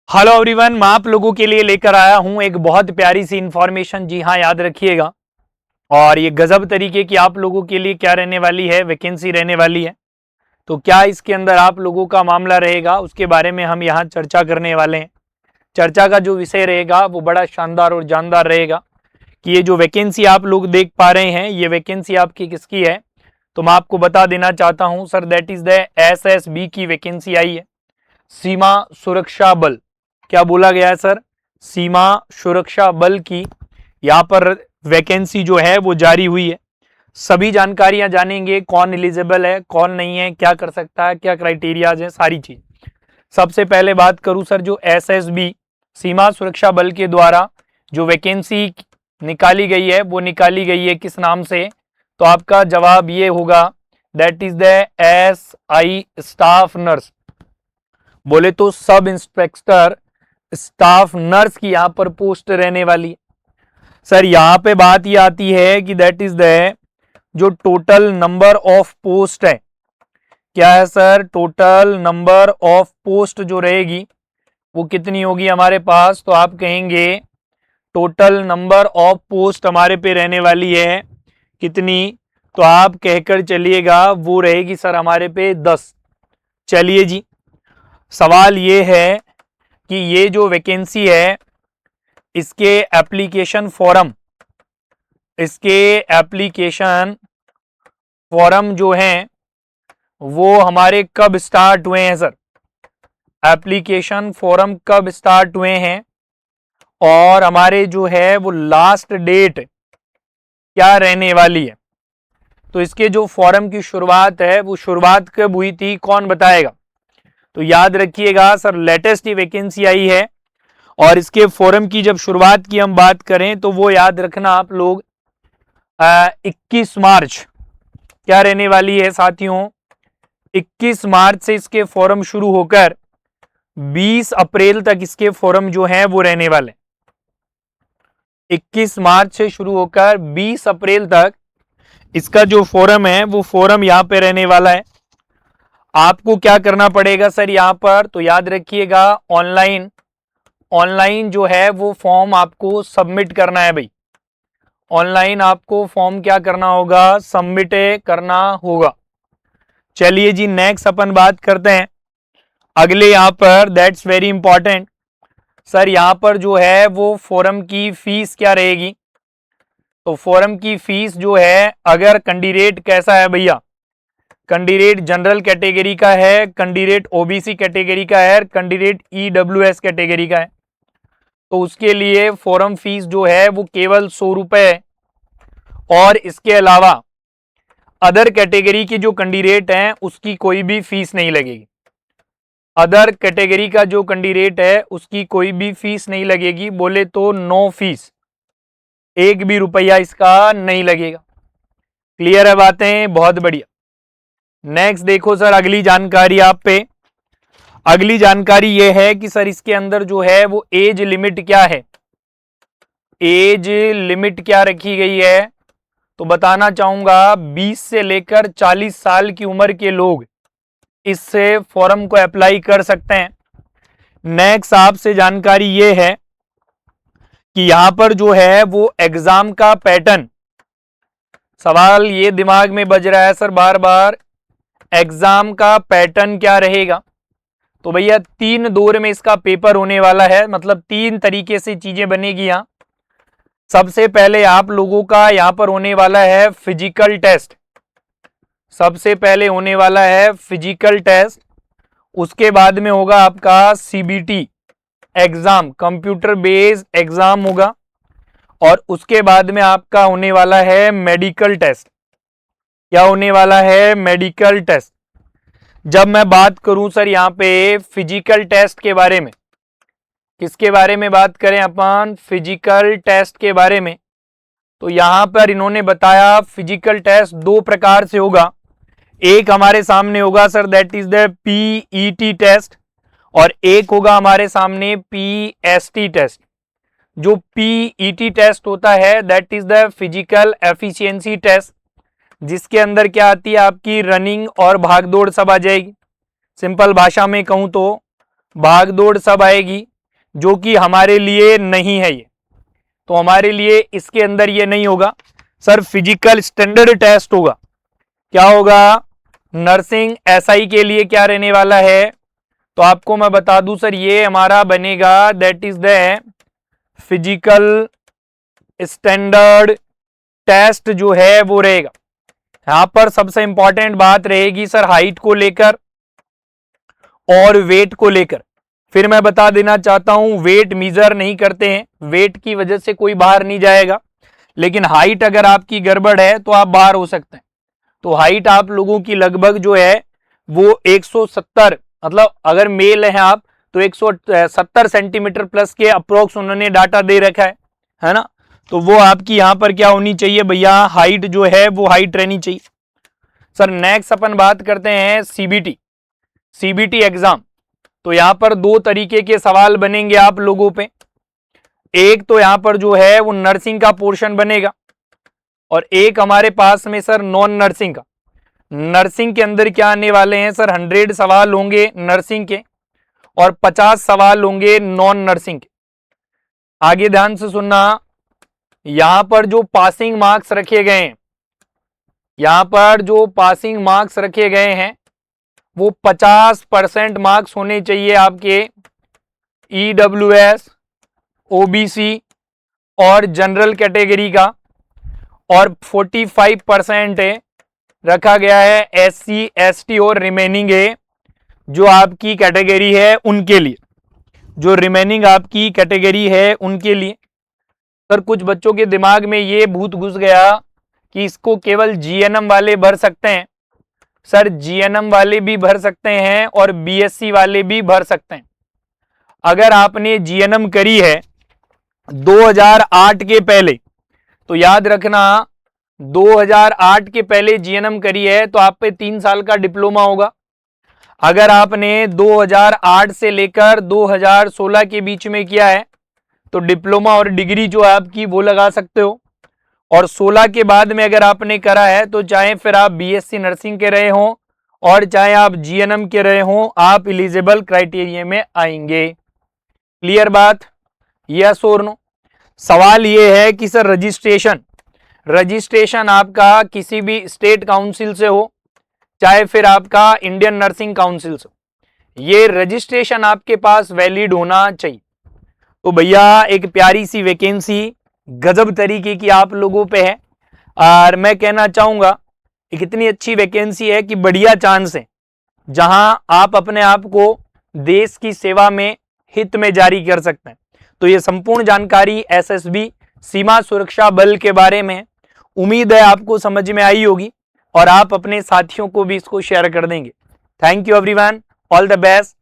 Hello everyone, मैं आप लोगों के लिए लेकर आया हूं एक बहुत प्यारी सी इंफॉर्मेशन। जी हाँ, याद रखिएगा। और ये गजब तरीके की आप लोगों के लिए क्या रहने वाली है, वैकेंसी रहने वाली है। तो क्या इसके अंदर आप लोगों का मामला रहेगा, उसके बारे में हम यहाँ चर्चा करने वाले हैं। चर्चा का जो विषय रहेगा वो बड़ा शानदार और जानदार रहेगा कि ये जो वैकेंसी आप लोग देख पा रहे हैं, ये वैकेंसी आपकी किसकी है। तो मैं आपको बता देना चाहता हूँ sir, that is the SSB की वैकेंसी आई है, सीमा सुरक्षा बल। क्या बोला गया है सर? सीमा सुरक्षा बल की यहाँ पर वैकेंसी जो है वो जारी हुई है। सभी जानकारियां जानेंगे, कौन एलिजिबल है, कौन नहीं है, क्या कर सकता है, क्या क्राइटेरियाज है, सारी चीज। सबसे पहले बात करूं सर, जो SSB सीमा सुरक्षा बल के द्वारा जो वैकेंसी निकाली गई है वो निकाली गई है किस नाम से? तो आपका जवाब ये होगा, that is the SI staff nurse. बोले तो सब इंस्पेक्टर स्टाफ नर्स की यहां पर पोस्ट रहने वाली है। सर यहां पे बात ये आती है कि दैट इज द जो टोटल नंबर ऑफ पोस्ट है, क्या है sir? Total number of post जो रहेगी वो कितनी होगी हमारे पास? तो आप कहेंगे टोटल नंबर ऑफ पोस्ट हमारे पे रहने वाली है कितनी? तो आप कहकर चलिएगा वो रहेगी सर हमारे पे 10। चलिए जी, सवाल ये है कि ये जो वैकेंसी है इसके एप्लीकेशन फॉरम जो हैं वो हमारे कब स्टार्ट हुए हैं सर? एप्लीकेशन फॉरम कब स्टार्ट हुए हैं और हमारे जो है वो लास्ट डेट क्या रहने वाली है? तो इसके जो फॉरम की शुरुआत है वो शुरुआत कब हुई थी, कौन बताएगा? तो याद रखिएगा सर, लेटेस्ट ही वैकेंसी आई है और इसके फोरम की जब शुरुआत की हम बात करें तो वो याद रखना आप लोग 21 मार्च क्या रहने वाली है साथियों? 21 मार्च से इसके फोरम शुरू होकर 20 अप्रैल तक इसके फोरम जो हैं वो रहने वाले। 21 मार्च से शुरू होकर 20 अप्रैल तक इसका जो फोरम है वो फोरम यहाँ पे रहने वाला है। आपको क्या करना पड़ेगा सर यहाँ पर? तो याद रखिएगा, ऑनलाइन जो है वो फॉर्म आपको सबमिट करना है भाई। ऑनलाइन आपको फॉर्म क्या करना होगा? सबमिट करना होगा। चलिए जी, नेक्स्ट अपन बात करते हैं अगले यहाँ पर, दैट्स वेरी इंपॉर्टेंट। सर यहाँ पर जो है वो फोरम की फीस क्या रहेगी? तो फोरम की फीस जो है, अगर कैंडिडेट कैसा है भैया, कैंडिडेट जनरल कैटेगरी का है, कैंडिडेट OBC कैटेगरी का है, कैंडिडेट EWS कैटेगरी का है, तो उसके लिए फोरम फीस जो है वो केवल 100 रुपए है। और इसके अलावा अदर कैटेगरी के जो कैंडिडेट हैं उसकी कोई भी फीस नहीं लगेगी। अदर कैटेगरी का जो कैंडिडेट है उसकी कोई भी फीस नहीं लगेगी, बोले तो नो फीस, एक भी रुपया इसका नहीं लगेगा। क्लियर है बातें? बहुत बढ़िया। नेक्स्ट देखो सर, अगली जानकारी आप पे, अगली जानकारी ये है कि सर इसके अंदर जो है वो एज लिमिट क्या है? एज लिमिट क्या रखी गई है? तो बताना चाहूंगा 20 से लेकर 40 साल की उम्र के लोग इससे फॉर्म को अप्लाई कर सकते हैं। नेक्स्ट आपसे जानकारी ये है कि यहां पर जो है वो एग्जाम का पैटर्न, सवाल ये दिमाग में बज रहा है सर बार बार, एग्जाम का पैटर्न क्या रहेगा? तो भैया 3 दौर में इसका पेपर होने वाला है, मतलब 3 तरीके से चीजें बनेगी यहाँ। सबसे पहले आप लोगों का यहाँ पर होने वाला है फिजिकल टेस्ट, सबसे पहले होने वाला है फिजिकल टेस्ट। उसके बाद में होगा आपका CBT exam, computer based exam होगा। और उसके बाद में आपका होने वाला है मेडिकल टेस्ट। क्या होने वाला है? Medical test. जब मैं बात करूं सर यहाँ पे फिजिकल टेस्ट के बारे में, किसके बारे में बात करें अपन? फिजिकल टेस्ट के बारे में। तो यहां पर इन्होंने बताया फिजिकल टेस्ट 2 प्रकार से होगा। एक हमारे सामने होगा sir, that is the PET test, और एक होगा हमारे सामने PST टेस्ट। जो PET टेस्ट होता है that is the physical efficiency test, जिसके अंदर क्या आती है आपकी रनिंग और भागदौड़ सब आ जाएगी। सिंपल भाषा में कहूं तो भागदौड़ सब आएगी। जो कि हमारे लिए नहीं है ये, तो हमारे लिए इसके अंदर ये नहीं होगा सर। फिजिकल स्टैंडर्ड टेस्ट होगा, क्या होगा, नर्सिंग एसआई के लिए क्या रहने वाला है, तो आपको मैं बता दूं सर, ये हमारा बनेगा that is the physical standard test जो है वो रहेगा। यहां पर सबसे इंपॉर्टेंट बात रहेगी सर हाइट को लेकर और वेट को लेकर। फिर मैं बता देना चाहता हूं, वेट मीजर नहीं करते हैं, वेट की वजह से कोई बाहर नहीं जाएगा, लेकिन हाइट अगर आपकी गड़बड़ है तो आप बाहर हो सकते हैं। तो हाइट आप लोगों की लगभग जो है वो 170, मतलब अगर मेल हैं आप तो 170 सेंटीमीटर प्लस के अप्रोक्स उन्होंने डाटा दे रखा है ना। तो वो आपकी यहां पर क्या होनी चाहिए भैया, हाइट जो है वो हाइट रहनी चाहिए। सर नेक्स्ट अपन बात करते हैं सीबीटी एग्जाम। तो यहां पर दो तरीके के सवाल बनेंगे आप लोगों पे। एक तो यहां पर जो है वो नर्सिंग का पोर्शन बनेगा और एक हमारे पास में सर नॉन नर्सिंग का। नर्सिंग के अंदर क्या आने वाले हैं सर, 100 सवाल होंगे नर्सिंग के और 50 सवाल होंगे नॉन नर्सिंग के। आगे ध्यान से सुनना, यहां पर जो पासिंग मार्क्स रखे गए हैं, यहां पर जो पासिंग मार्क्स रखे गए हैं वो 50% मार्क्स होने चाहिए आपके ईडब्ल्यूएस, ओबीसी और जनरल कैटेगरी का, और 45% रखा गया है एससी, एसटी और रिमेनिंग है जो आपकी कैटेगरी है उनके लिए, जो रिमेनिंग आपकी कैटेगरी है उनके लिए। सर कुछ बच्चों के दिमाग में ये भूत घुस गया कि इसको केवल जीएनएम वाले भर सकते हैं। सर जीएनएम वाले भी भर सकते हैं और बीएससी वाले भी भर सकते हैं। अगर आपने जीएनएम करी है 2008 के पहले, तो याद रखना 2008 के पहले जीएनएम करी है तो आप पे 3 साल का डिप्लोमा होगा। अगर आपने 2008 से लेकर 2016 के बीच में किया है तो डिप्लोमा और डिग्री जो है आपकी वो लगा सकते हो, और 16 के बाद में अगर आपने करा है तो चाहे फिर आप बीएससी नर्सिंग के रहे हों और चाहे आप जीएनएम के रहे हों, आप एलिजिबल क्राइटेरिया में आएंगे। क्लियर बात, यस और नो। सवाल ये है कि सर रजिस्ट्रेशन आपका किसी भी स्टेट काउंसिल से हो चाहे फिर आपका इंडियन नर्सिंग काउंसिल से, ये रजिस्ट्रेशन आपके पास वैलिड होना चाहिए। तो भैया एक प्यारी सी वैकेंसी गजब तरीके की आप लोगों पे है, और मैं कहना चाहूंगा एक इतनी अच्छी वैकेंसी है कि बढ़िया चांस है जहां आप अपने आप को देश की सेवा में हित में जारी कर सकते हैं। तो ये संपूर्ण जानकारी एसएसबी सीमा सुरक्षा बल के बारे में, उम्मीद है आपको समझ में आई होगी और आप अपने साथियों को भी इसको शेयर कर देंगे। Thank you everyone, all the best.